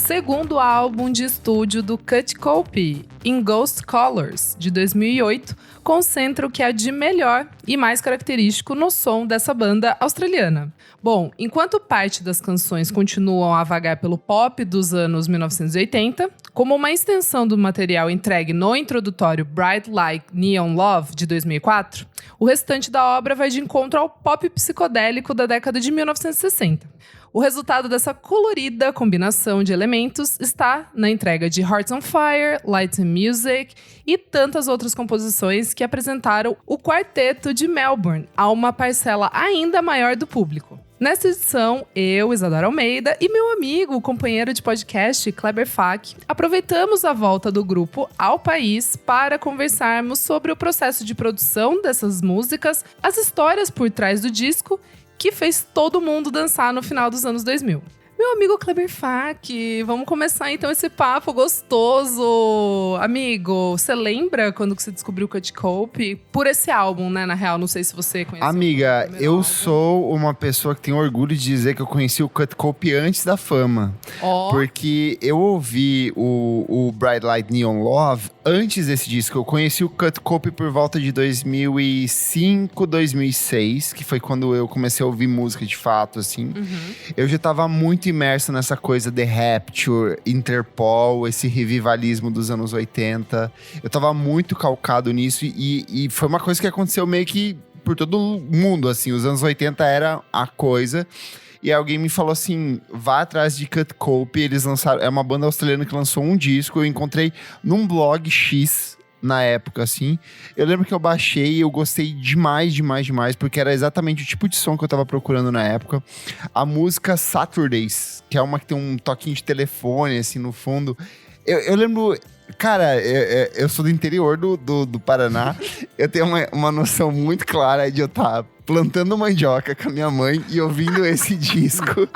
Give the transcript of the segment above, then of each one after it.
segundo álbum de estúdio do Cut Copy, In Ghost Colors, de 2008, concentra o que há de melhor e mais característico no som dessa banda australiana. Bom, enquanto parte das canções continuam a vagar pelo pop dos anos 1980, como uma extensão do material entregue no introdutório Bright Like Neon Love, de 2004, o restante da obra vai de encontro ao pop psicodélico da década de 1960. O resultado dessa colorida combinação de elementos está na entrega de Hearts on Fire, Light and Music e tantas outras composições que apresentaram o quarteto de Melbourne a uma parcela ainda maior do público. Nesta edição, eu, Isadora Almeida, e meu amigo, companheiro de podcast, Kleber Fak, aproveitamos a volta do grupo ao país para conversarmos sobre o processo de produção dessas músicas, as histórias por trás do disco que fez todo mundo dançar no final dos anos 2000. Meu amigo Kleber Fak, vamos começar então esse papo gostoso. Amigo, você lembra quando que você descobriu o Cut Copy? Por esse álbum, né, na real, não sei se você conheceu. Amiga, eu sou uma pessoa que tem orgulho de dizer que eu conheci o Cut Copy antes da fama. Porque eu ouvi o Bright Light Neon Love antes desse disco. Eu conheci o Cut Copy por volta de 2005, 2006, que foi quando eu comecei a ouvir música de fato, assim. Eu já tava muito imerso nessa coisa The Rapture, Interpol, esse revivalismo dos anos 80. Eu tava muito calcado nisso e foi uma coisa que aconteceu meio que por todo mundo, assim. Os anos 80 era a coisa. E alguém me falou assim, vá atrás de Cut Copy, eles lançaram... É uma banda australiana que lançou um disco, eu encontrei num blog X... na época, assim. Eu lembro que eu baixei e eu gostei demais, porque era exatamente o tipo de som que eu tava procurando na época. A música Saturdays, que é uma que tem um toquinho de telefone, assim, no fundo. Eu lembro... Cara, eu sou do interior do Paraná. Eu tenho uma noção muito clara de eu estar plantando mandioca com a minha mãe e ouvindo esse disco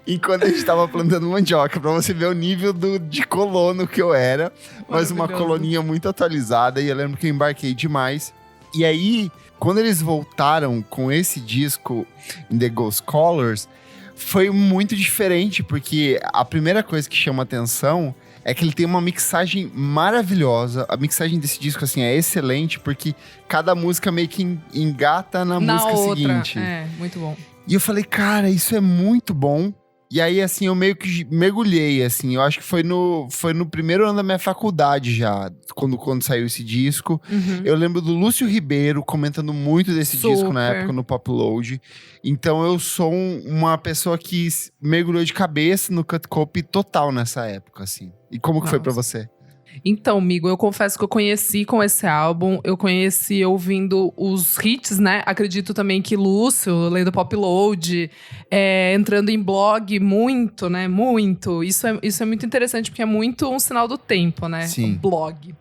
enquanto a gente tava plantando mandioca, pra você ver o nível de colono que eu era, mas uma coloninha muito atualizada, e eu lembro que eu embarquei demais. E aí, quando eles voltaram com esse disco, In The Ghost Colors, foi muito diferente, porque a primeira coisa que chama atenção é que ele tem uma mixagem maravilhosa. A mixagem desse disco, assim, é excelente, porque cada música meio que engata na música outra seguinte. É, muito bom. E eu falei, cara, isso é muito bom. E aí, assim, eu meio que mergulhei, assim. Eu acho que foi no primeiro ano da minha faculdade já, quando saiu esse disco. Eu lembro do Lúcio Ribeiro comentando muito desse disco na época, no Popload. Então, eu sou uma pessoa que mergulhou de cabeça no Cut Copy total nessa época, assim. E como que foi pra você? Então, amigo, eu confesso que eu conheci com esse álbum, eu conheci ouvindo os hits, né? Acredito também que Lúcio, lendo Popload, entrando em blog muito, né? Muito. Isso é muito interessante, porque é muito um sinal do tempo, né? Sim. O blog.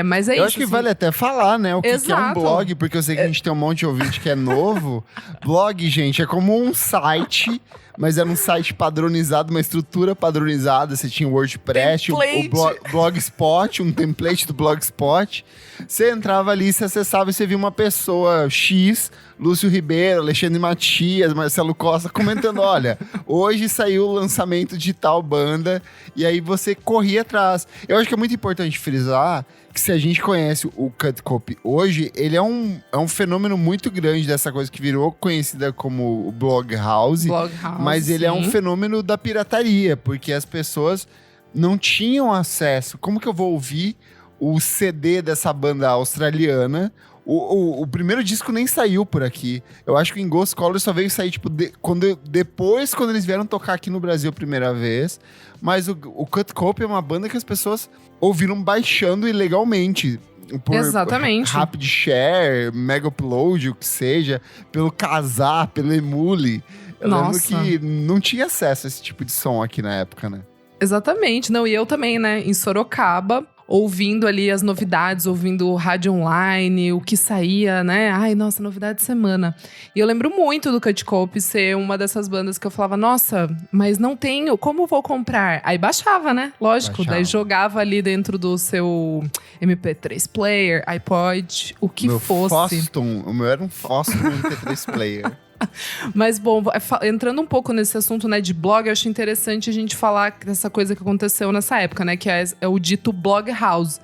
Mas é eu isso. acho que assim, vale até falar, né? O que é um blog, porque eu sei que a gente tem um monte de ouvinte que é novo. Blog, gente, é como um site... Mas era um site padronizado, uma estrutura padronizada. Você tinha o WordPress, o Blogspot, um template do Blogspot. Você entrava ali, você acessava e você via uma pessoa X, Lúcio Ribeiro, Alexandre Matias, Marcelo Costa, comentando, olha, hoje saiu o lançamento de tal banda. E aí você corria atrás. Eu acho que é muito importante frisar que se a gente conhece o Cut Copy hoje, ele é um fenômeno muito grande dessa coisa que virou conhecida como o Blog House. Mas ele é um fenômeno da pirataria, porque as pessoas não tinham acesso. Como que eu vou ouvir o CD dessa banda australiana? O primeiro disco nem saiu por aqui. Eu acho que o In Ghost Colors só veio sair, tipo, depois, quando eles vieram tocar aqui no Brasil a primeira vez. Mas o Cut Copy é uma banda que as pessoas ouviram baixando ilegalmente. Exatamente. Rapid Share, Mega Upload, o que seja. Pelo Kazaa, pelo Emule. Eu lembro que não tinha acesso a esse tipo de som aqui na época, né? Exatamente. Não, e eu também, né? Em Sorocaba, ouvindo ali as novidades, ouvindo rádio online, o que saía, né? Ai, nossa, novidade de semana. E eu lembro muito do Cut Copy ser uma dessas bandas que eu falava, nossa, mas não tenho, como vou comprar? Aí baixava, né? Lógico, daí jogava ali dentro do seu MP3 player, iPod, o que fosse. O meu era um Foston MP3 player. Mas, bom, entrando um pouco nesse assunto, né, de blog, eu acho interessante a gente falar dessa coisa que aconteceu nessa época, né, que é o dito blog house.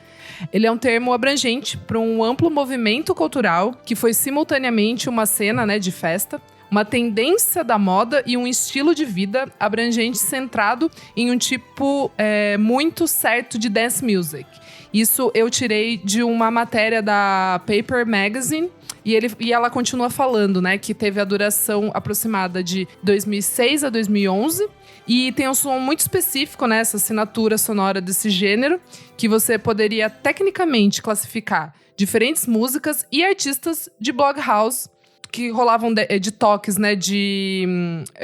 Ele é um termo abrangente para um amplo movimento cultural que foi simultaneamente uma cena, né, de festa, uma tendência da moda e um estilo de vida abrangente centrado em um tipo muito certo de dance music. Isso eu tirei de uma matéria da Paper Magazine. E ela continua falando, né, que teve a duração aproximada de 2006 a 2011. E tem um som muito específico, né, essa assinatura sonora desse gênero, que você poderia tecnicamente classificar diferentes músicas e artistas de blog house, que rolavam de toques, né, de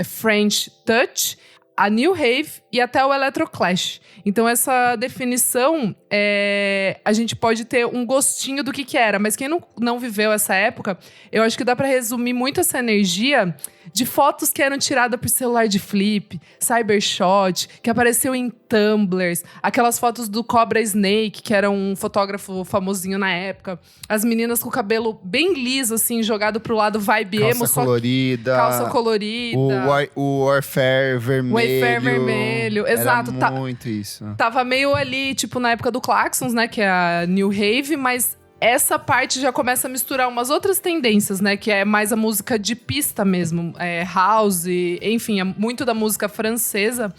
French Touch, a New Rave e até o Electroclash. Então, essa definição, a gente pode ter um gostinho do que era. Mas quem não viveu essa época, eu acho que dá pra resumir muito essa energia de fotos que eram tiradas por celular de flip, Cybershot, que apareceu em Tumblrs, aquelas fotos do Cobra Snake, que era um fotógrafo famosinho na época. As meninas com o cabelo bem liso, assim, jogado pro lado vibe emo. Calça colorida. O Warfare vermelho. Exato. Era muito isso. Tava meio ali, tipo, na época do Klaxons, né? Que é a New Rave, mas essa parte já começa a misturar umas outras tendências, né? Que é mais a música de pista mesmo. House, enfim, muito da música francesa.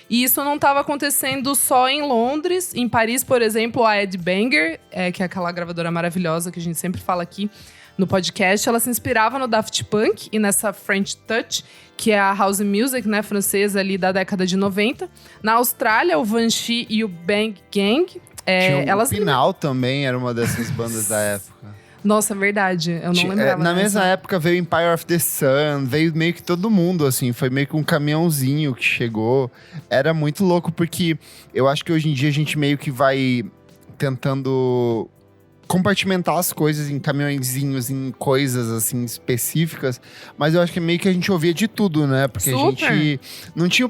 E isso não estava acontecendo só em Londres. Em Paris, por exemplo, a Ed Banger, que é aquela gravadora maravilhosa que a gente sempre fala aqui no podcast, ela se inspirava no Daft Punk e nessa French Touch, que é a house music, né, francesa ali da década de 90. Na Austrália, o Vanchi e o Bang Gang. Tinha o Pinal também, era uma dessas bandas da época. Nossa, verdade. Eu não lembrava. Na mesma época veio Empire of the Sun, veio meio que todo mundo, assim. Foi meio que um caminhãozinho que chegou. Era muito louco, porque eu acho que hoje em dia a gente meio que vai tentando compartimentar as coisas em caminhõezinhos, em coisas, assim, específicas. Mas eu acho que meio que a gente ouvia de tudo, né? Porque Super. a gente não tinha...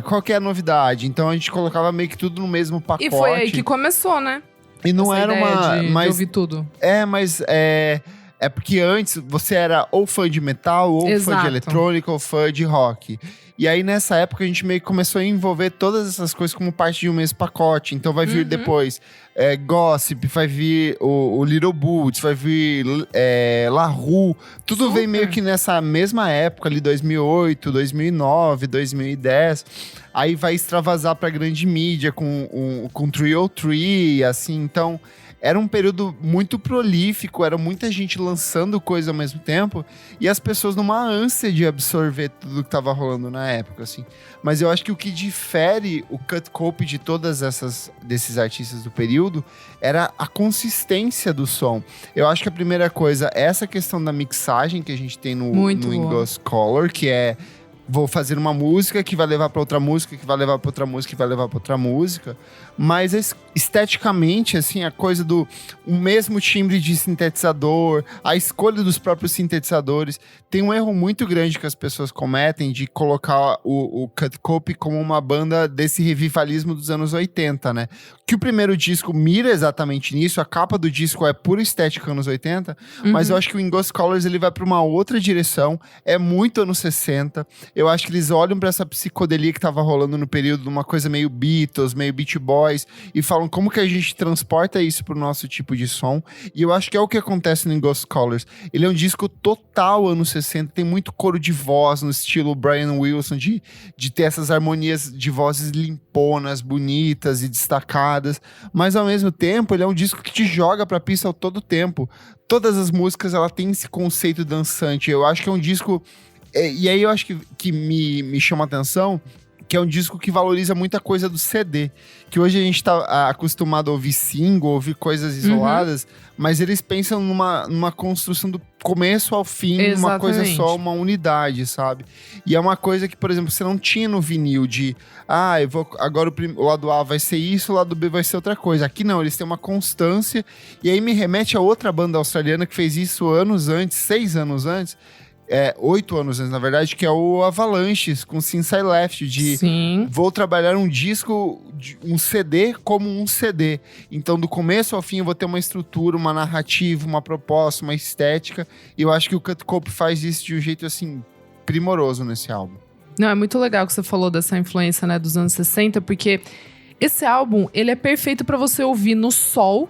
qual que é a novidade? Então a gente colocava meio que tudo no mesmo pacote. E foi aí que começou, né? E não essa era uma... de ouvir tudo. Mas é porque antes você era ou fã de metal, ou Exato. fã de eletrônica, ou fã de rock. E aí, nessa época, a gente meio que começou a envolver todas essas coisas como parte de um mesmo pacote. Então, vai vir depois Gossip, vai vir o Little Boots, vai vir La Rue. Tudo Super. vem meio que nessa mesma época, ali, 2008, 2009, 2010. Aí vai extravasar pra grande mídia com 303, assim. Então, era um período muito prolífico, era muita gente lançando coisa ao mesmo tempo e as pessoas numa ânsia de absorver tudo que tava rolando na época, assim. Mas eu acho que o que difere o Cut Cope de desses artistas do período era a consistência do som. Eu acho que a primeira coisa é essa questão da mixagem que a gente tem no Ghost Color, que é... Vou fazer uma música que vai levar pra outra música, que vai levar pra outra música, que vai levar pra outra música. Mas esteticamente, assim, a coisa do o mesmo timbre de sintetizador, a escolha dos próprios sintetizadores. Tem um erro muito grande que as pessoas cometem de colocar o Cut Cope como uma banda desse revivalismo dos anos 80, né? Que o primeiro disco mira exatamente nisso, a capa do disco é pura estética anos 80, mas eu acho que o In Ghost Colors ele vai pra uma outra direção, é muito anos 60. Eu acho que eles olham pra essa psicodelia que tava rolando no período, uma coisa meio Beatles, meio Beach Boys, e falam como que a gente transporta isso pro nosso tipo de som. E eu acho que é o que acontece no In Ghost Colors. Ele é um disco total anos 60, tem muito coro de voz no estilo Brian Wilson, de ter essas harmonias de vozes limponas, bonitas e destacadas. Mas ao mesmo tempo, ele é um disco que te joga pra pista todo tempo. Todas as músicas, ela tem esse conceito dançante. Eu acho que é um disco... E aí eu acho que me chama a atenção que é um disco que valoriza muita coisa do CD. Que hoje a gente tá acostumado a ouvir single, ouvir coisas isoladas, mas eles pensam numa construção do começo ao fim, uma coisa só, uma unidade, sabe? E é uma coisa que, por exemplo, você não tinha no vinil de... agora o lado A vai ser isso, o lado B vai ser outra coisa. Aqui não, eles têm uma constância. E aí me remete a outra banda australiana que fez isso anos antes, 6 anos antes, 8 anos antes, na verdade, que é o Avalanche, com Since I Left, vou trabalhar um disco, um CD como um CD. Então, do começo ao fim, eu vou ter uma estrutura, uma narrativa, uma proposta, uma estética. E eu acho que o Kurt Cobain faz isso de um jeito, assim, primoroso nesse álbum. Não, é muito legal que você falou dessa influência, né, dos anos 60, porque esse álbum, ele é perfeito pra você ouvir no sol,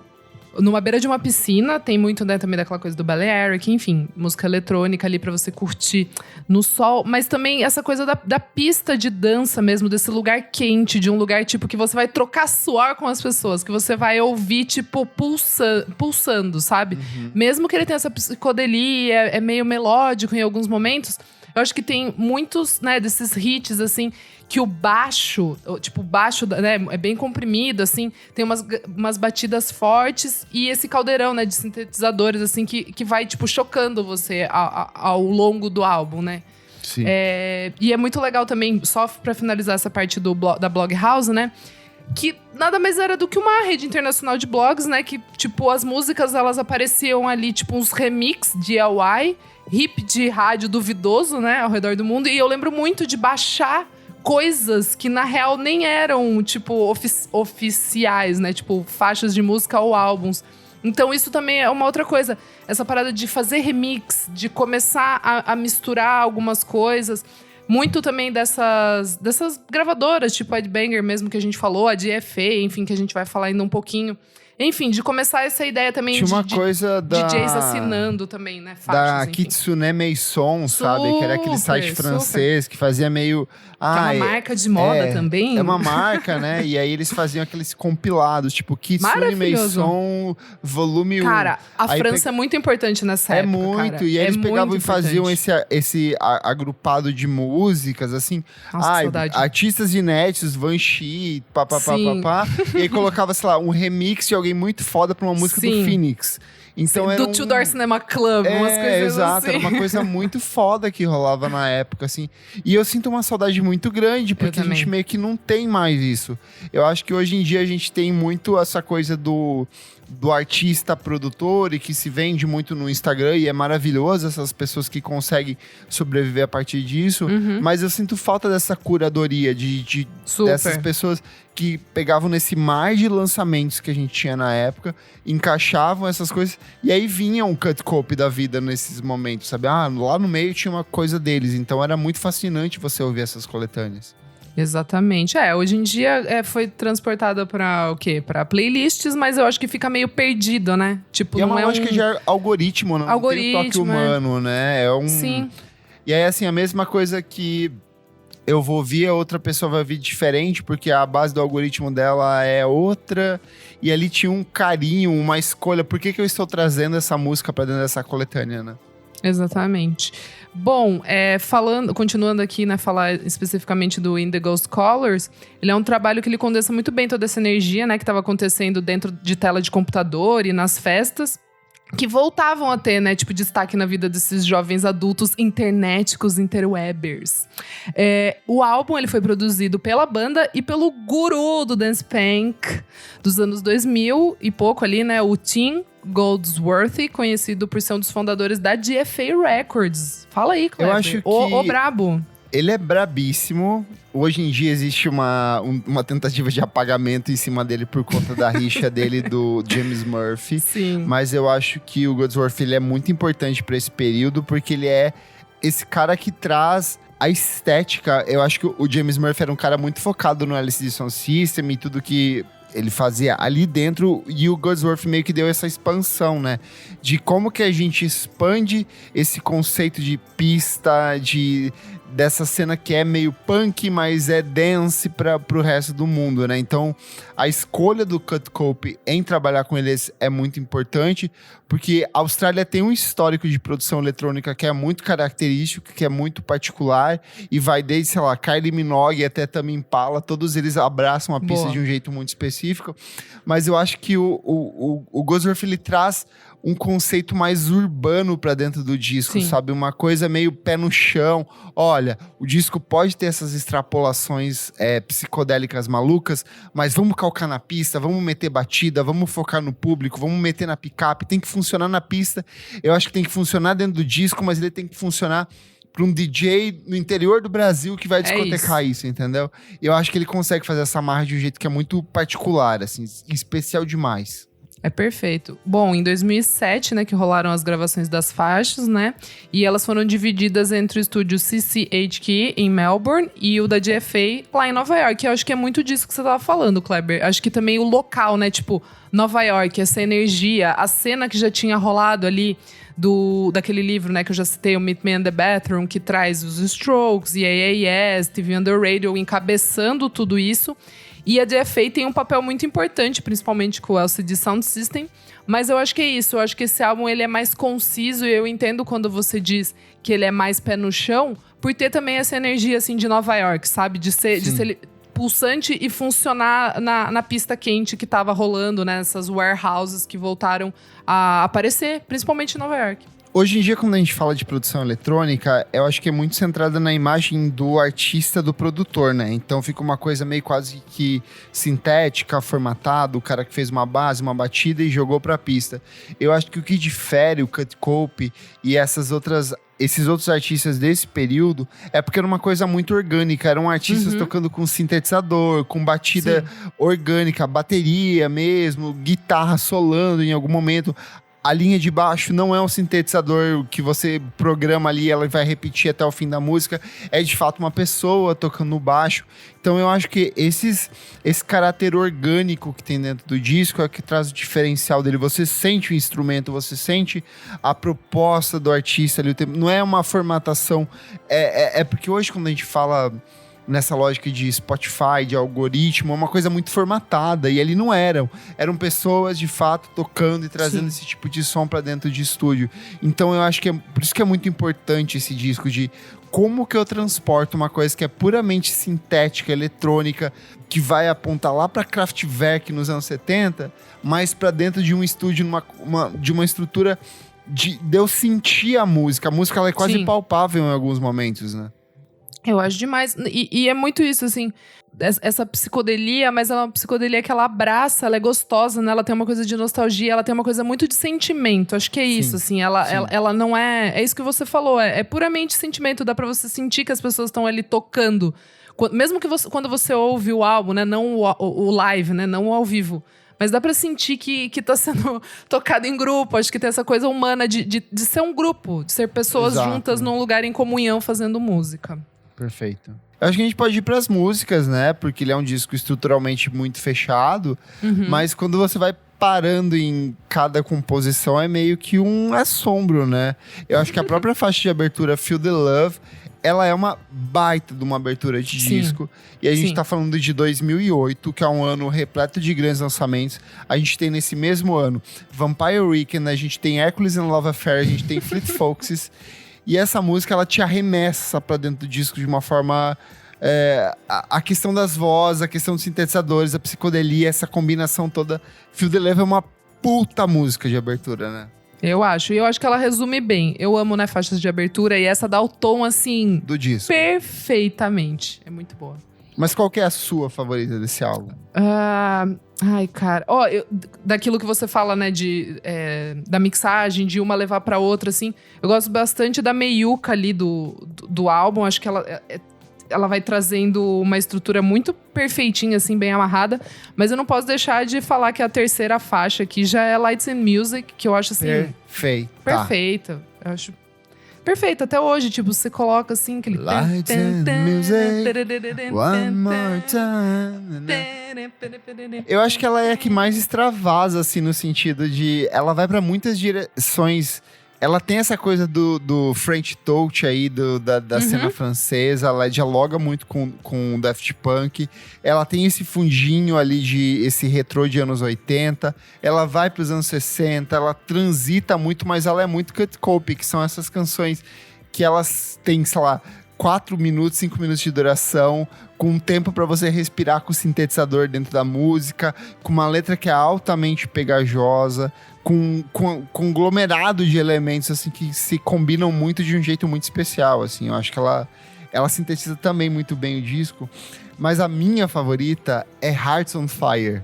numa beira de uma piscina. Tem muito, né, também daquela coisa do Balearic, enfim, música eletrônica ali pra você curtir no sol. Mas também essa coisa da pista de dança mesmo, desse lugar quente, de um lugar, tipo, que você vai trocar suor com as pessoas, que você vai ouvir, tipo, pulsando, sabe? Uhum. Mesmo que ele tenha essa psicodelia, é meio melódico em alguns momentos, eu acho que tem muitos, né, desses hits, assim, que o baixo, tipo, o baixo, né, é bem comprimido, assim, tem umas batidas fortes e esse caldeirão, né, de sintetizadores, assim, que vai, tipo, chocando você ao longo do álbum, né? Sim. E é muito legal também, só pra finalizar essa parte da Blog House, né, que nada mais era do que uma rede internacional de blogs, né, que, tipo, as músicas, elas apareciam ali, tipo, uns remix DIY, hip de rádio duvidoso, né, ao redor do mundo, e eu lembro muito de baixar coisas que, na real, nem eram, tipo, oficiais, né? Tipo, faixas de música ou álbuns. Então, isso também é uma outra coisa. Essa parada de fazer remix, de começar a misturar algumas coisas. Muito também dessas gravadoras, tipo a Headbanger mesmo, que a gente falou, a DFA, enfim, que a gente vai falar ainda um pouquinho. Enfim, de começar essa ideia também tinha uma coisa DJs assinando também, né? Faixas, da enfim. Kitsune Meison, sabe? Que era aquele site francês que fazia meio... que é uma marca de moda também. É uma marca, né? E aí eles faziam aqueles compilados, tipo Kitsune Meison Volume 1. Cara, a França é muito importante nessa época, muito. Cara. E aí eles pegavam e faziam esse agrupado de músicas, assim. Nossa, saudade. Artistas inéditos, Vanchi, papapá. E aí colocava, sei lá, um remix de alguém muito foda pra uma música do Phoenix. Então do Two Door Cinema Club, umas coisas exato, assim. Era uma coisa muito foda que rolava na época, assim. E eu sinto uma saudade muito grande, porque a gente meio que não tem mais isso. Eu acho que hoje em dia a gente tem muito essa coisa do artista produtor e que se vende muito no Instagram, e é maravilhoso essas pessoas que conseguem sobreviver a partir disso, mas eu sinto falta dessa curadoria dessas pessoas que pegavam nesse mar de lançamentos que a gente tinha na época, encaixavam essas coisas, e aí vinha um Kurt Cobain da vida nesses momentos, sabe? Lá no meio tinha uma coisa deles, então era muito fascinante você ouvir essas coletâneas. Exatamente. Hoje em dia foi transportada pra o quê? Pra playlists, mas eu acho que fica meio perdido, né? Tipo, e não é uma lógica de algoritmo, não tem o toque humano, né? Sim. E aí, assim, a mesma coisa que eu vou ouvir, a outra pessoa vai ouvir diferente, porque a base do algoritmo dela é outra, e ali tinha um carinho, uma escolha. Por que eu estou trazendo essa música pra dentro dessa coletânea, né? Exatamente. Bom, continuando aqui, né, falar especificamente do In The Ghost Colors, ele é um trabalho que ele condensa muito bem toda essa energia, né, que estava acontecendo dentro de tela de computador e nas festas, que voltavam a ter, né, tipo, destaque na vida desses jovens adultos internéticos, interwebers. O álbum, ele foi produzido pela banda e pelo guru do dance punk dos anos 2000 e pouco ali, né, o Tim Goldsworthy, conhecido por ser um dos fundadores da DFA Records. Fala aí, Kleber. Eu acho que o brabo. Ele é brabíssimo. Hoje em dia existe uma tentativa de apagamento em cima dele por conta da rixa dele do James Murphy. Sim. Mas eu acho que o Goldsworthy, ele é muito importante para esse período, porque ele é esse cara que traz a estética. Eu acho que o James Murphy era um cara muito focado no LCD Sound System e tudo que ele fazia ali dentro, e o Goldsworthy meio que deu essa expansão, né? De como que a gente expande esse conceito de pista, dessa cena que é meio punk, mas é dance pro resto do mundo, né? Então, a escolha do Kurt Cobain em trabalhar com eles é muito importante, porque a Austrália tem um histórico de produção eletrônica que é muito característico, que é muito particular, e vai desde, sei lá, Kylie Minogue até Tame Impala, todos eles abraçam a pista de um jeito muito específico, mas eu acho que o Goldsworthy, ele traz um conceito mais urbano pra dentro do disco, sabe? Uma coisa meio pé no chão. Olha, o disco pode ter essas extrapolações psicodélicas malucas, mas vamos calcar na pista, vamos meter batida, vamos focar no público, vamos meter na picape, tem que funcionar na pista. Eu acho que tem que funcionar dentro do disco, mas ele tem que funcionar para um DJ no interior do Brasil que vai discotecar isso, entendeu? Eu acho que ele consegue fazer essa marra de um jeito que é muito particular, assim, especial demais. É perfeito. Bom, em 2007, né, que rolaram as gravações das faixas, né? E elas foram divididas entre o estúdio CCHQ em Melbourne e o da GFA lá em Nova York. Eu acho que é muito disso que você tava falando, Kleber. Acho que também o local, né? Tipo, Nova York, essa energia, a cena que já tinha rolado ali daquele livro, né, que eu já citei, o Meet Me in the Bathroom, que traz os Strokes, Yeah, TV on the Radio, encabeçando tudo isso. E a DFA tem um papel muito importante, principalmente com o LCD Sound System. Mas eu acho que é isso. Eu acho que esse álbum ele é mais conciso. E eu entendo quando você diz que ele é mais pé no chão, por ter também essa energia assim, de Nova York, sabe? De ser pulsante e funcionar na pista quente que estava rolando, né? Essas warehouses que voltaram a aparecer, principalmente em Nova York. Hoje em dia, quando a gente fala de produção eletrônica, eu acho que é muito centrada na imagem do artista, do produtor, né? Então fica uma coisa meio quase que sintética, formatada, o cara que fez uma base, uma batida e jogou pra pista. Eu acho que o que difere o Cut Cope e esses outros artistas desse período é porque era uma coisa muito orgânica. Eram artistas tocando com sintetizador, com batida orgânica, bateria mesmo, guitarra solando em algum momento. A linha de baixo não é um sintetizador que você programa ali, ela vai repetir até o fim da música. É de fato uma pessoa tocando no baixo. Então eu acho que esse caráter orgânico que tem dentro do disco é o que traz o diferencial dele. Você sente o instrumento, você sente a proposta do artista ali. Não é uma formatação. É porque hoje, quando a gente fala nessa lógica de Spotify, de algoritmo, é uma coisa muito formatada, e ali não eram. Eram pessoas, de fato, tocando e trazendo esse tipo de som pra dentro de estúdio. Então eu acho que por isso que é muito importante esse disco de como que eu transporto uma coisa que é puramente sintética, eletrônica, que vai apontar lá pra Kraftwerk nos anos 70, mas pra dentro de um estúdio, de uma estrutura de eu sentir a música. A música ela é quase palpável em alguns momentos, né? Eu acho demais. E é muito isso, assim, essa psicodelia, mas ela é uma psicodelia que ela abraça, ela é gostosa, né? Ela tem uma coisa de nostalgia, ela tem uma coisa muito de sentimento. Acho que é isso, assim. Ela não é... É isso que você falou, é puramente sentimento. Dá pra você sentir que as pessoas estão ali tocando. Mesmo que quando você ouve o álbum, né? Não o live, né? Não o ao vivo. Mas dá pra sentir que tá sendo tocado em grupo. Acho que tem essa coisa humana de ser um grupo. De ser pessoas juntas num lugar em comunhão fazendo música. Perfeito. Eu acho que a gente pode ir pras músicas, né? Porque ele é um disco estruturalmente muito fechado. Mas quando você vai parando em cada composição, é meio que um assombro, né? Eu acho que a própria faixa de abertura, Feel the Love, ela é uma baita de uma abertura de disco. E a gente tá falando de 2008, que é um ano repleto de grandes lançamentos. A gente tem nesse mesmo ano Vampire Weekend, a gente tem Hercules and Love Affair, a gente tem Fleet Foxes. E essa música, ela te arremessa pra dentro do disco de uma forma... a questão das vozes, a questão dos sintetizadores, a psicodelia, essa combinação toda. Feel the Love é uma puta música de abertura, né? Eu acho. E eu acho que ela resume bem. Eu amo, né, faixas de abertura. E essa dá o tom, assim... do disco. Perfeitamente. É muito boa. Mas qual que é a sua favorita desse álbum? Ai, cara. Daquilo que você fala, né, da mixagem, de uma levar pra outra, assim. Eu gosto bastante da meiuca ali do álbum. Acho que ela vai trazendo uma estrutura muito perfeitinha, assim, bem amarrada. Mas eu não posso deixar de falar que a terceira faixa aqui já é Lights and Music, que eu acho, assim... Perfeita. Eu acho... Perfeito, até hoje, tipo, você coloca assim, aquele... Lights and music, one more time. Eu acho que ela é a que mais extravasa, assim, no sentido de... Ela vai pra muitas direções... Ela tem essa coisa do French Touch aí, da cena francesa. Ela dialoga muito com o Daft Punk. Ela tem esse fundinho ali esse retrô de anos 80. Ela vai pros anos 60. Ela transita muito, mas ela é muito Cut Cope, que são essas canções que elas têm, sei lá, 4 minutos, 5 minutos de duração, com um tempo para você respirar com o sintetizador dentro da música, com uma letra que é altamente pegajosa, com conglomerado de elementos assim que se combinam muito de um jeito muito especial, assim. Eu acho que ela sintetiza também muito bem o disco. Mas a minha favorita é Hearts on Fire.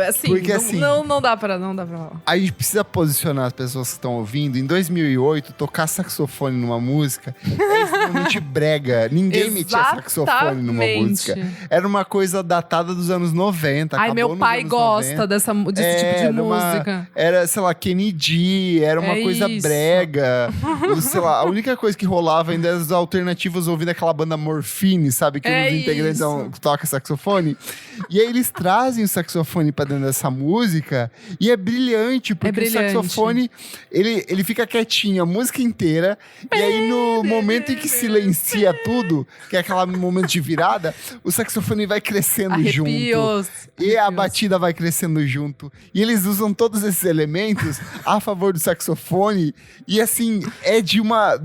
Assim, porque, não dá pra falar. A gente precisa posicionar as pessoas que estão ouvindo. Em 2008, tocar saxofone numa música é extremamente brega. Ninguém metia saxofone numa música. Era uma coisa datada dos anos 90. Ai, meu pai gosta desse tipo de música. Era, sei lá, Kennedy, era uma coisa brega. Sei lá, a única coisa que rolava ainda era as alternativas ouvindo aquela banda Morphine, sabe? Que os integrantes toca saxofone. E aí eles trazem o saxofone pra dentro dessa música e é brilhante, porque o saxofone, ele fica quietinho a música inteira, e aí no momento em que silencia tudo, que é aquele momento de virada, o saxofone vai crescendo junto. E a batida vai crescendo junto. E eles usam todos esses elementos a favor do saxofone, e assim, é de uma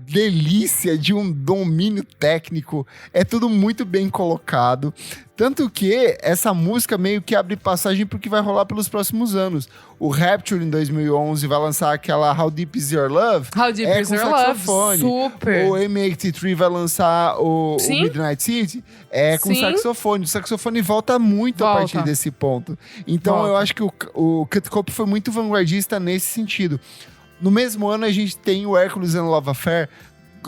delícia, de um domínio técnico. É tudo muito bem colocado. Tanto que essa música meio que abre passagem pro que vai rolar pelos próximos anos. O Rapture, em 2011, vai lançar aquela How Deep Is Your Love? How Deep Is Your Love, super. O M83 vai lançar o Midnight City com saxofone. O saxofone volta muito a partir desse ponto. Então eu acho que o Cut Cope foi muito vanguardista nesse sentido. No mesmo ano, a gente tem o Hercules and Love Affair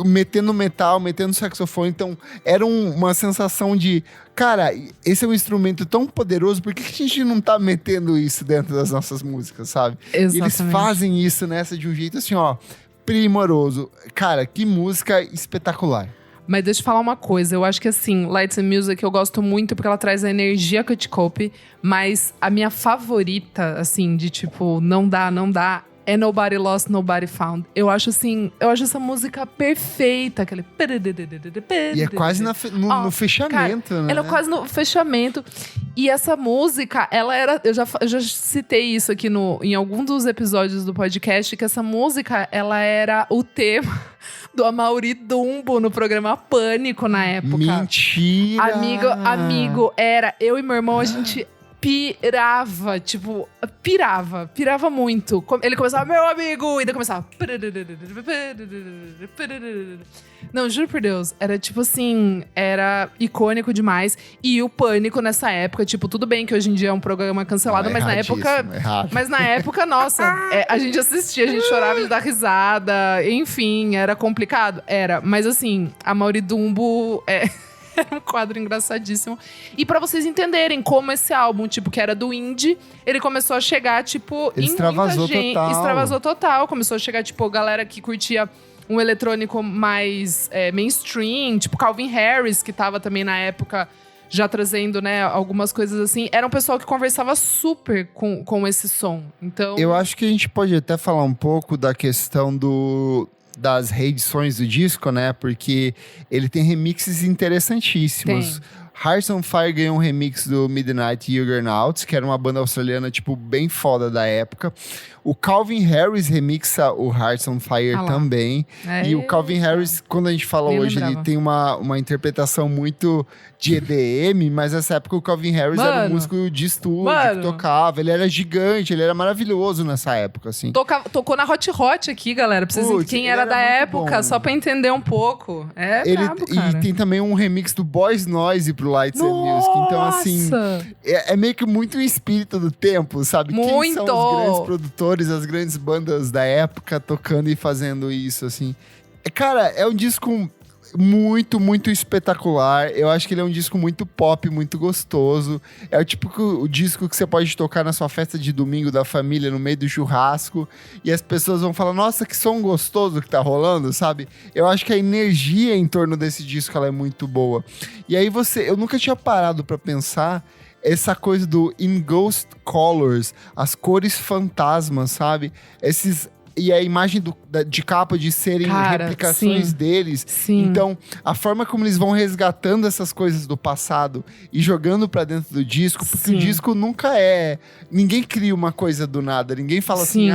metendo metal, metendo saxofone. Então, era uma sensação de... Cara, esse é um instrumento tão poderoso, por que a gente não tá metendo isso dentro das nossas músicas, sabe? Exatamente. E eles fazem isso nessa de um jeito assim, ó, primoroso. Cara, que música espetacular. Mas deixa eu falar uma coisa, eu acho que assim, Lights and Music eu gosto muito porque ela traz a energia Cut Cope, mas a minha favorita, assim, de tipo, não dá, é Nobody Lost, Nobody Found. Eu acho essa música perfeita. Aquele... E é quase no fechamento, cara, né? Ela é quase no fechamento. E essa música, ela era... Eu já citei isso aqui em algum dos episódios do podcast, que essa música, ela era o tema do Amaury Dumbo no programa Pânico na época. Mentira! Amigo, era... Eu e meu irmão, a gente... pirava muito. Ele começava, meu amigo, e daí começava. Não, juro por Deus, era tipo assim, era icônico demais. E o Pânico nessa época, tipo, tudo bem que hoje em dia é um programa cancelado, mas na época, nossa, a gente assistia, a gente chorava de dar risada, enfim, era complicado. Era, mas assim, a Amaury Dumbo era um quadro engraçadíssimo. E pra vocês entenderem como esse álbum, tipo, que era do indie, ele começou a chegar, tipo, ele extravasou total. Extravasou total. Começou a chegar, tipo, galera que curtia um eletrônico mais mainstream, tipo Calvin Harris, que tava também na época já trazendo, né, algumas coisas assim. Era um pessoal que conversava super com esse som. Então... Eu acho que a gente pode até falar um pouco da questão das reedições do disco, né? Porque ele tem remixes interessantíssimos. Hearts on Fire ganhou um remix do Midnight Juggernauts, que era uma banda australiana, tipo, bem foda da época. O Calvin Harris remixa o Hearts on Fire também. E o Calvin Harris, quando a gente fala hoje, ele tem uma interpretação muito de EDM, mas nessa época o Calvin Harris era um músico de estúdio, que tocava. Ele era gigante, ele era maravilhoso nessa época, assim. Tocou na Hot Hot aqui, galera. Pra vocês verem quem era da época, bom. Só pra entender um pouco. Brabo, cara. E tem também um remix do Boys Noise pro Lights and Music. Então, assim, é meio que muito o espírito do tempo, sabe? Muito! Quem são os grandes produtores, as grandes bandas da época tocando e fazendo isso, assim. Cara, é um disco muito, muito espetacular. Eu acho que ele é um disco muito pop, muito gostoso. É o tipo o disco que você pode tocar na sua festa de domingo da família, no meio do churrasco, e as pessoas vão falar, nossa, que som gostoso que tá rolando, sabe? Eu acho que a energia em torno desse disco, ela é muito boa. E aí eu nunca tinha parado pra pensar essa coisa do In Ghost Colors, as cores fantasmas, sabe? e a imagem de capa de serem replicações deles. Sim. Então, a forma como eles vão resgatando essas coisas do passado e jogando pra dentro do disco, porque o disco nunca é... Ninguém cria uma coisa do nada. Ninguém fala assim,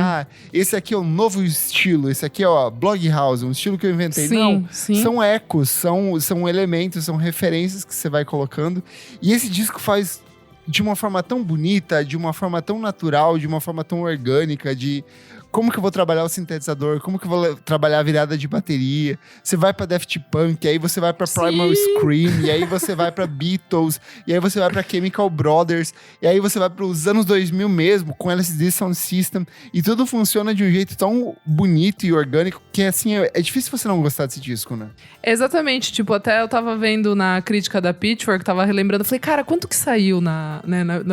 esse aqui é um novo estilo, esse aqui é o Blog House, um estilo que eu inventei. Não, são ecos, são elementos, são referências que você vai colocando. E esse disco faz de uma forma tão bonita, de uma forma tão natural, de uma forma tão orgânica, de como que eu vou trabalhar o sintetizador, como que eu vou trabalhar a virada de bateria. Você vai pra Daft Punk, aí você vai pra Primal Scream, e aí você vai pra Beatles, e aí você vai pra Chemical Brothers, e aí você vai pros anos 2000 mesmo, com LSD Sound System, e tudo funciona de um jeito tão bonito e orgânico, que assim, é difícil você não gostar desse disco, né? Exatamente, tipo, até eu tava vendo na crítica da Pitchfork, tava relembrando, falei, cara, quanto que saiu na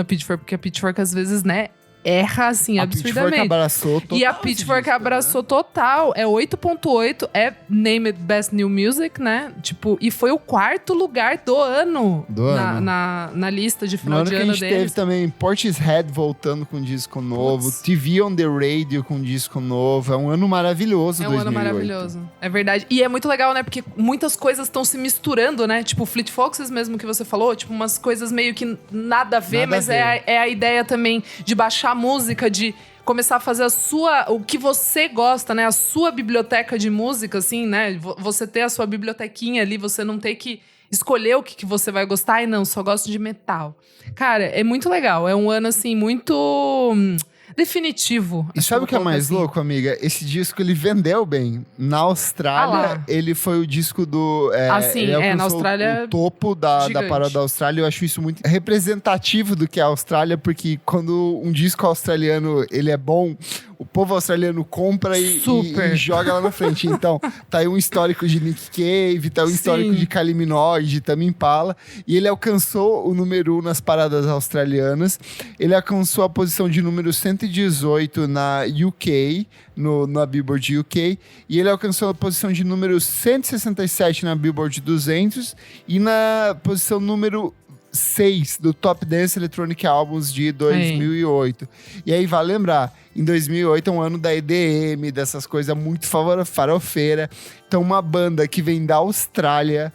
Pitchfork? Porque a Pitchfork, às vezes, né, erra, assim, absurdamente. A Pitchfork abraçou total. E a Pitchfork abraçou total. É 8.8, é Named Best New Music, né? Tipo, e foi o 4º lugar do ano. Na lista de final de ano deles. No ano que a gente teve também Portishead voltando com um disco novo. TV on the Radio com um disco novo. É um ano maravilhoso, 2008. É um ano maravilhoso. É verdade. E é muito legal, né? Porque muitas coisas estão se misturando, né? Tipo, Fleet Foxes mesmo que você falou. Tipo, umas coisas meio que nada a ver. Mas é a ideia também de baixar a música, de começar a fazer o que você gosta, né? A sua biblioteca de música, assim, né? Você ter a sua bibliotequinha ali, você não ter que escolher o que você vai gostar. E não, só gosto de metal. Cara, é muito legal. É um ano, assim, muito definitivo. E sabe o que é mais louco, amiga? Esse disco, ele vendeu bem. Na Austrália, ele foi o disco do... ele na Austrália, o topo da parada da Austrália. Eu acho isso muito representativo do que é a Austrália, porque quando um disco australiano, ele é bom, o povo australiano compra e joga lá na frente. Então, tá aí um histórico de Nick Cave, tá aí um histórico de Kylie Minogue, de Tame Impala, e ele alcançou o número 1 nas paradas australianas. Ele alcançou a posição de número 118 na UK, na Billboard UK, e ele alcançou a posição de número 167 na Billboard 200 e na posição número 6 do Top Dance Electronic Albums de 2008. E aí, vale lembrar, em 2008 é um ano da EDM, dessas coisas muito farofeira. Então, uma banda que vem da Austrália,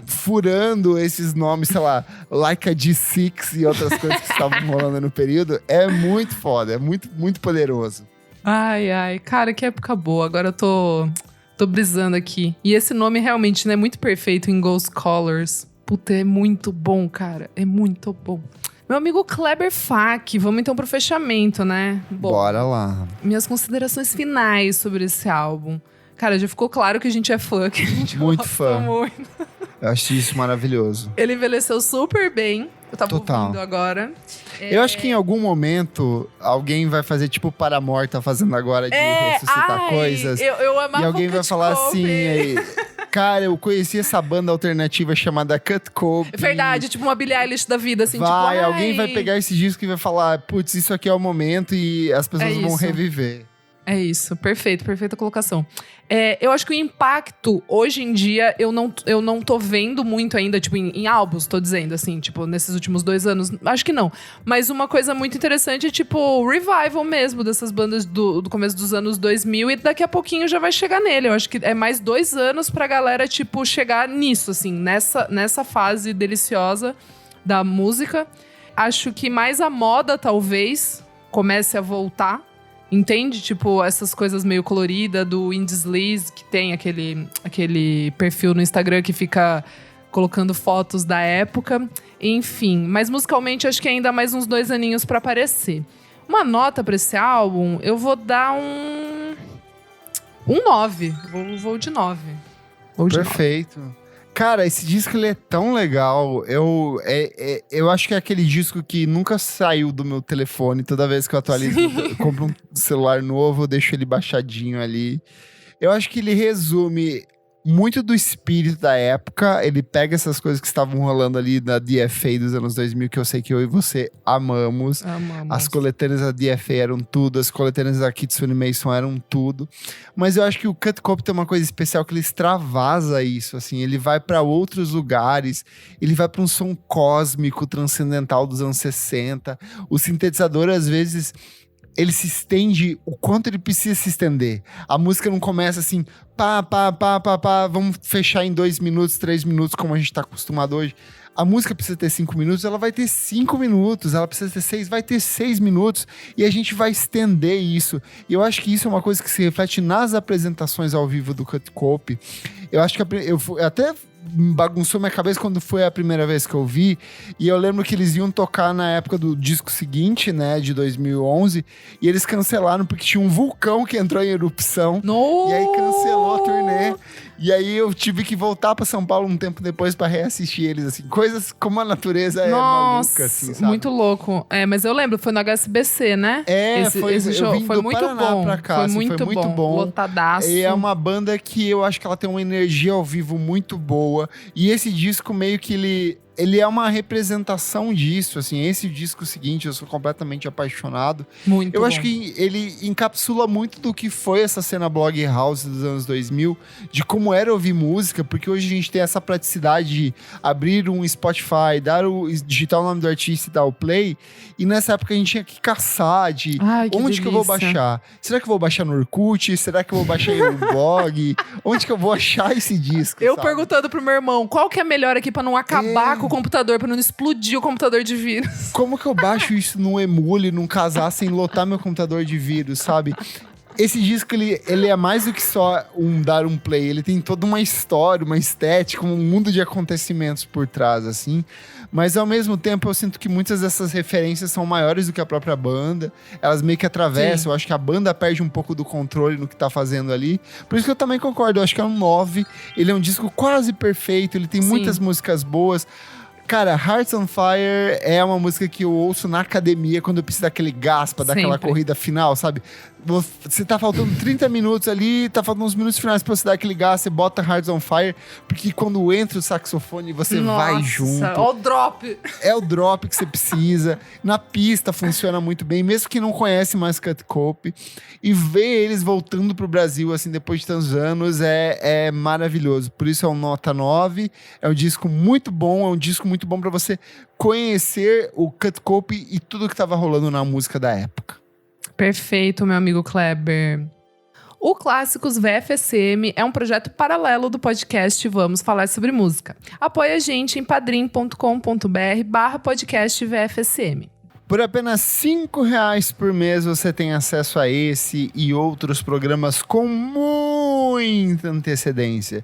furando esses nomes, sei lá, Like a G6 e outras coisas que estavam rolando no período, é muito foda, é muito, muito poderoso. Ai, cara, que época boa. Agora eu tô brisando aqui. E esse nome realmente, né, é muito perfeito em Ghost Colors. Puta, é muito bom, cara. É muito bom. Meu amigo Kleber Fak, vamos então pro fechamento, né? Bom, bora lá. Minhas considerações finais sobre esse álbum. Cara, já ficou claro que a gente é fã, que a gente muito fã. Muito. Eu acho isso maravilhoso. Ele envelheceu super bem. Eu tava ouvindo agora. Eu acho que em algum momento alguém vai fazer tipo o Paramore tá fazendo agora de ressuscitar coisas. Eu amava. E alguém vai falar assim aí... Cara, eu conheci essa banda alternativa chamada Cut Cope. Verdade, tipo uma Billie Eilish da vida, assim, alguém vai pegar esse disco e vai falar, putz, isso aqui é o momento, e as pessoas vão reviver. É isso, perfeita colocação. Eu acho que o impacto, hoje em dia, eu não tô vendo muito ainda, tipo, em álbuns, tô dizendo, assim, tipo, nesses últimos 2 anos, acho que não. Mas uma coisa muito interessante é, tipo, o revival mesmo dessas bandas do começo dos anos 2000, e daqui a pouquinho já vai chegar nele. Eu acho que é mais 2 anos pra galera, tipo, chegar nisso, assim, nessa fase deliciosa da música. Acho que mais a moda, talvez, comece a voltar. Entende? Tipo, essas coisas meio coloridas do Indiesliz, que tem aquele perfil no Instagram que fica colocando fotos da época. Enfim, mas musicalmente acho que ainda mais uns 2 aninhos pra aparecer. Uma nota pra esse álbum, eu vou dar um 9. Vou de 9. Perfeito. 9. Cara, esse disco ele é tão legal. Eu acho que é aquele disco que nunca saiu do meu telefone. Toda vez que eu atualizo, eu compro um celular novo, eu deixo ele baixadinho ali. Eu acho que ele resume muito do espírito da época. Ele pega essas coisas que estavam rolando ali na DFA dos anos 2000, que eu sei que eu e você amamos. As coletâneas da DFA eram tudo, as coletâneas da Kitsune Mason eram tudo. Mas eu acho que o Cut Cope tem uma coisa especial, que ele extravasa isso, assim. Ele vai pra outros lugares, ele vai pra um som cósmico, transcendental dos anos 60. O sintetizador, às vezes... ele se estende o quanto ele precisa se estender. A música não começa assim, pá, vamos fechar em 2 minutos, 3 minutos, como a gente tá acostumado hoje. A música precisa ter 5 minutos, ela vai ter 5 minutos. Ela precisa ter 6, vai ter 6 minutos. E a gente vai estender isso. E eu acho que isso é uma coisa que se reflete nas apresentações ao vivo do Cut Cope. Eu acho que eu até bagunçou minha cabeça quando foi a primeira vez que eu vi. E eu lembro que eles iam tocar na época do disco seguinte, né, de 2011. E eles cancelaram porque tinha um vulcão que entrou em erupção. No! E aí cancelou a turnê. E aí eu tive que voltar pra São Paulo um tempo depois pra reassistir eles, assim. Coisas como a natureza é maluca, assim, sabe? Muito louco. Mas eu lembro, foi no HSBC, né? Esse show foi muito bom. Pra cá, foi assim, muito bom. Lotadaço. E é uma banda que eu acho que ela tem uma energia ao vivo muito boa. E esse disco meio que ele é uma representação disso, assim. Esse disco seguinte, eu sou completamente apaixonado. Muito Eu bom. acho que ele encapsula muito do que foi essa cena blog house dos anos 2000, de como era ouvir música, porque hoje a gente tem essa praticidade de abrir um Spotify, digitar o nome do artista e dar o play, e nessa época a gente tinha que caçar de onde que eu vou baixar? Será que eu vou baixar no Orkut? Será que eu vou baixar em um blog? Onde que eu vou achar esse disco? Eu perguntando pro meu irmão, qual que é melhor aqui pra não acabar com o computador, pra não explodir o computador de vírus? Como que eu baixo isso num emule, num casar, sem lotar meu computador de vírus, sabe? Esse disco, ele é mais do que só dar um play. Ele tem toda uma história, uma estética, um mundo de acontecimentos por trás, assim. Mas, ao mesmo tempo, eu sinto que muitas dessas referências são maiores do que a própria banda. Elas meio que atravessam. Sim. Eu acho que a banda perde um pouco do controle no que tá fazendo ali. Por isso que eu também concordo. Eu acho que é um 9. Ele é um disco quase perfeito. Ele tem muitas músicas boas. Cara, Hearts on Fire é uma música que eu ouço na academia quando eu preciso daquele gás pra dar aquela corrida final, sabe? Você tá faltando 30 minutos ali, tá faltando uns minutos finais pra você dar aquele gás, você bota Hearts on Fire, porque quando entra o saxofone, você vai junto. Ó o drop! É o drop que você precisa. Na pista funciona muito bem, mesmo que não conhece mais Cut Cope. E ver eles voltando pro Brasil, assim, depois de tantos anos, é maravilhoso. Por isso é um nota 9, é um disco muito bom pra você conhecer o Cut Cope e tudo que tava rolando na música da época. Perfeito, meu amigo Kleber. O Clássicos VFSM é um projeto paralelo do podcast Vamos Falar Sobre Música. Apoie a gente em padrim.com.br/podcast VFSM. Por apenas R$5 por mês você tem acesso a esse e outros programas com muita antecedência.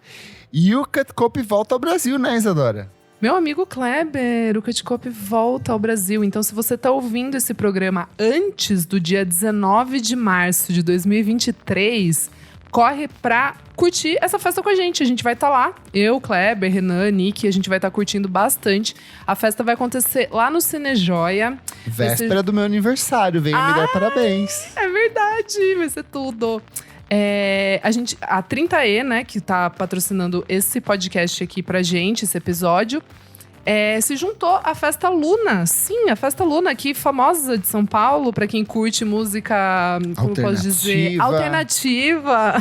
E o Cut Cope volta ao Brasil, né, Isadora? Meu amigo Kleber, o Cut Cope volta ao Brasil. Então, se você está ouvindo esse programa antes do dia 19 de março de 2023, corre pra curtir essa festa com a gente. A gente vai estar lá. Eu, Kleber, Renan, Nick, a gente vai estar curtindo bastante. A festa vai acontecer lá no Cinejoia. Véspera do meu aniversário. Venha me dar parabéns. É verdade, vai ser tudo. A 30E, né, que tá patrocinando esse podcast aqui pra gente, esse episódio, se juntou à Festa Luna. Sim, a Festa Luna, aqui famosa de São Paulo, pra quem curte música, como eu posso dizer, alternativa.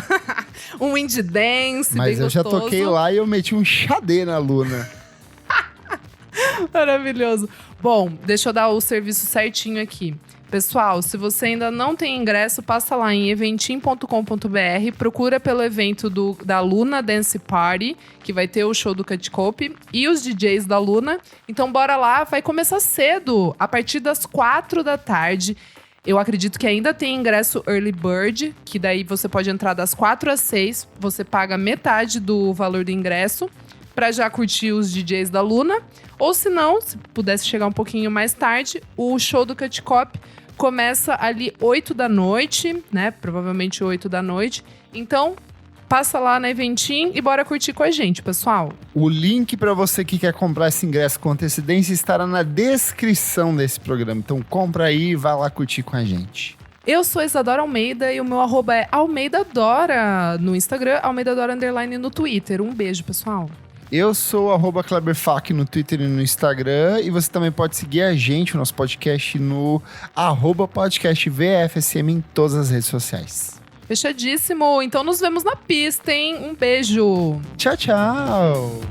Um indie dance, mas bem eu gostoso. já toquei lá e eu meti um xadê na Luna. Maravilhoso. Bom, deixa eu dar o serviço certinho aqui. Pessoal, se você ainda não tem ingresso, passa lá em eventim.com.br, procura pelo evento da Luna Dance Party, que vai ter o show do Cut Cope e os DJs da Luna. Então bora lá, vai começar cedo, a partir das 4 da tarde. Eu acredito que ainda tem ingresso Early Bird, que daí você pode entrar das 4 às 6, você paga metade do valor do ingresso pra já curtir os DJs da Luna. Ou se não, se pudesse chegar um pouquinho mais tarde, o show do Cut Cope começa ali 8 da noite, né? Provavelmente 8 da noite. Então, passa lá na Eventim e bora curtir com a gente, pessoal. O link para você que quer comprar esse ingresso com antecedência estará na descrição desse programa. Então, compra aí e vai lá curtir com a gente. Eu sou Isadora Almeida e o meu @ é AlmeidaDora no Instagram, AlmeidaDora _ no Twitter. Um beijo, pessoal. Eu sou @KleberFac no Twitter e no Instagram. E você também pode seguir a gente, o nosso podcast, no @podcastvfsm em todas as redes sociais. Fechadíssimo. Então nos vemos na pista, hein? Um beijo. Tchau, tchau.